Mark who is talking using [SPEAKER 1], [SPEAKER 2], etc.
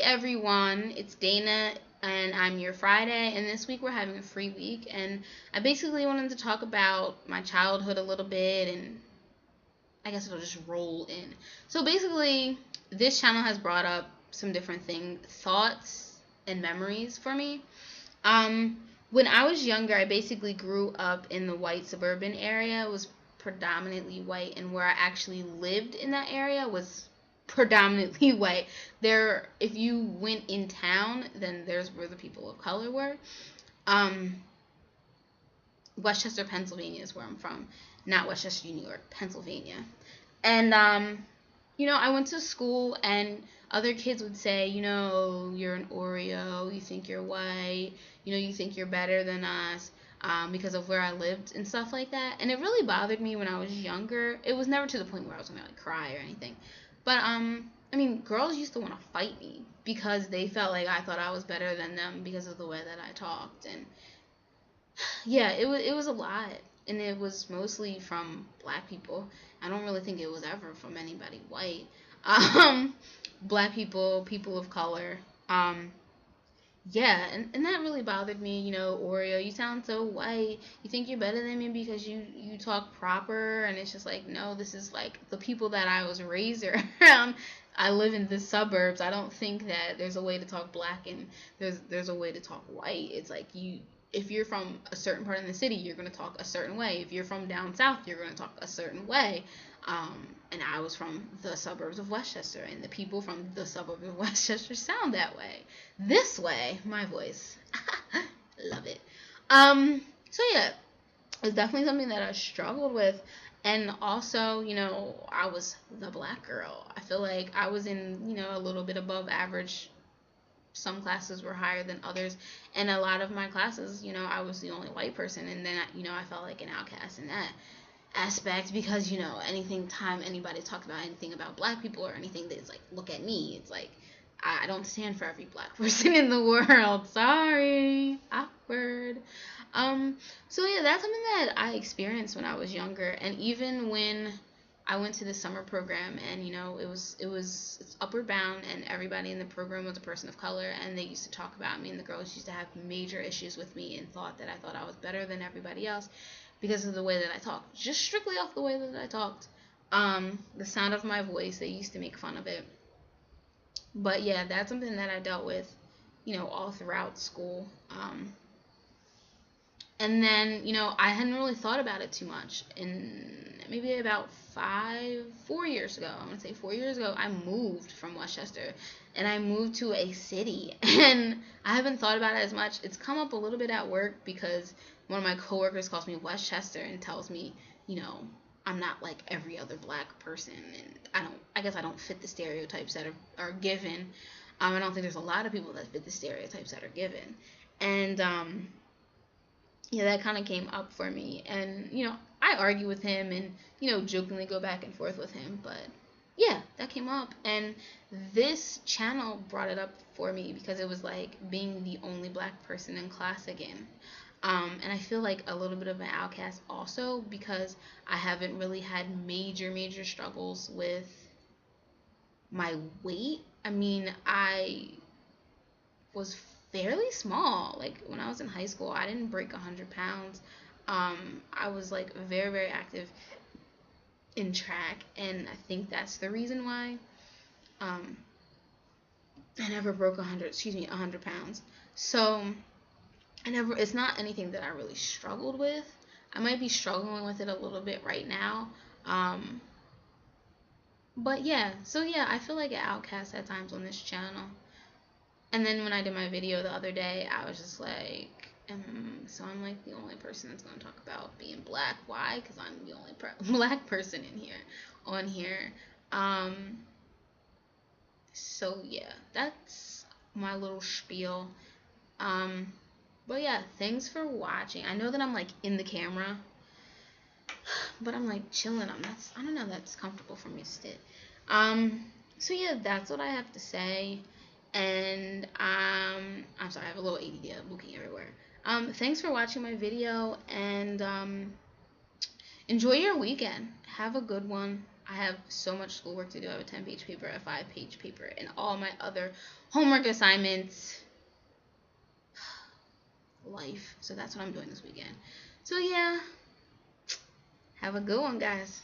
[SPEAKER 1] everyone, it's Dana, and I'm your Friday, and this week we're having a free week, and I basically wanted to talk about my childhood a little bit, and I guess it'll just roll in. So basically, this channel has brought up some different thoughts and memories for me. When I was younger, I basically grew up in the white suburban area. It was predominantly white, and where I actually lived in that area was predominantly white. There, if you went in town, then there's where the people of color were. Westchester, Pennsylvania is where I'm from, not Westchester, New York, Pennsylvania. And I went to school, and other kids would say, you're an Oreo, you think you're white, you think you're better than us, because of where I lived and stuff like that. And it really bothered me when I was younger. It was never to the point where I was gonna cry or anything. But, girls used to want to fight me because they felt like I thought I was better than them because of the way that I talked. And, yeah, it was a lot. And it was mostly from black people. I don't really think it was ever from anybody white. Black people, people of color. Yeah, and that really bothered me. Oreo, you sound so white. You think you're better than me because you talk proper. And it's just like, no, this is like the people that I was raised around. I live in the suburbs. I don't think that there's a way to talk black and there's a way to talk white. It's like if you're from a certain part of the city, you're going to talk a certain way. If you're from down south, you're going to talk a certain way. And I was from the suburbs of Westchester, and the people from the suburbs of Westchester sound that way. This way, my voice. Love it. So yeah, it's definitely something that I struggled with. And also, I was the black girl. I feel like I was in, a little bit above average. Some classes were higher than others, and a lot of my classes, I was the only white person, and then, I felt like an outcast in that aspect because, anytime anybody talked about anything about black people or anything, it's like, look at me. It's like, I don't stand for every black person in the world. Sorry. Awkward. So yeah, that's something that I experienced when I was younger, and even when I went to the summer program, and it's Upward Bound, and everybody in the program was a person of color, and they used to talk about me, and the girls used to have major issues with me and thought that I was better than everybody else because of the way that I talked, just strictly off the way that I talked. The sound of my voice, they used to make fun of it. But yeah, that's something that I dealt with, all throughout school. And then, I hadn't really thought about it too much. And maybe about 4 years ago, I'm going to say 4 years ago, I moved from Westchester. And I moved to a city. And I haven't thought about it as much. It's come up a little bit at work because one of my coworkers calls me Westchester and tells me, I'm not like every other black person. And I guess I don't fit the stereotypes that are given. I don't think there's a lot of people that fit the stereotypes that are given. And, yeah, that kind of came up for me, and, I argue with him and, jokingly go back and forth with him, but, yeah, that came up, and this channel brought it up for me because it was like being the only black person in class again, and I feel like a little bit of an outcast also because I haven't really had major struggles with my weight. I was fairly small. Like when I was in high school, I didn't break 100 pounds. I was like very, very active in track, and I think that's the reason why I never broke 100 pounds. So it's not anything that I really struggled with. I might be struggling with it a little bit right now. But yeah, so yeah, I feel like an outcast at times on this channel. And then when I did my video the other day, I was just like, so I'm like the only person that's going to talk about being black. Why? Because I'm the only black person on here. So yeah, that's my little spiel. But yeah, thanks for watching. I know that I'm like in the camera, but I'm like chilling. I don't know, that's comfortable for me to sit. So yeah, that's what I have to say. And I'm sorry, I have a little ADD. I'm looking everywhere. Thanks for watching my video, and enjoy your weekend. Have a good one. I have so much schoolwork to do. I have a 10-page paper, a 5-page paper, and all my other homework assignments. Life. So that's what I'm doing this weekend. So yeah, have a good one, guys.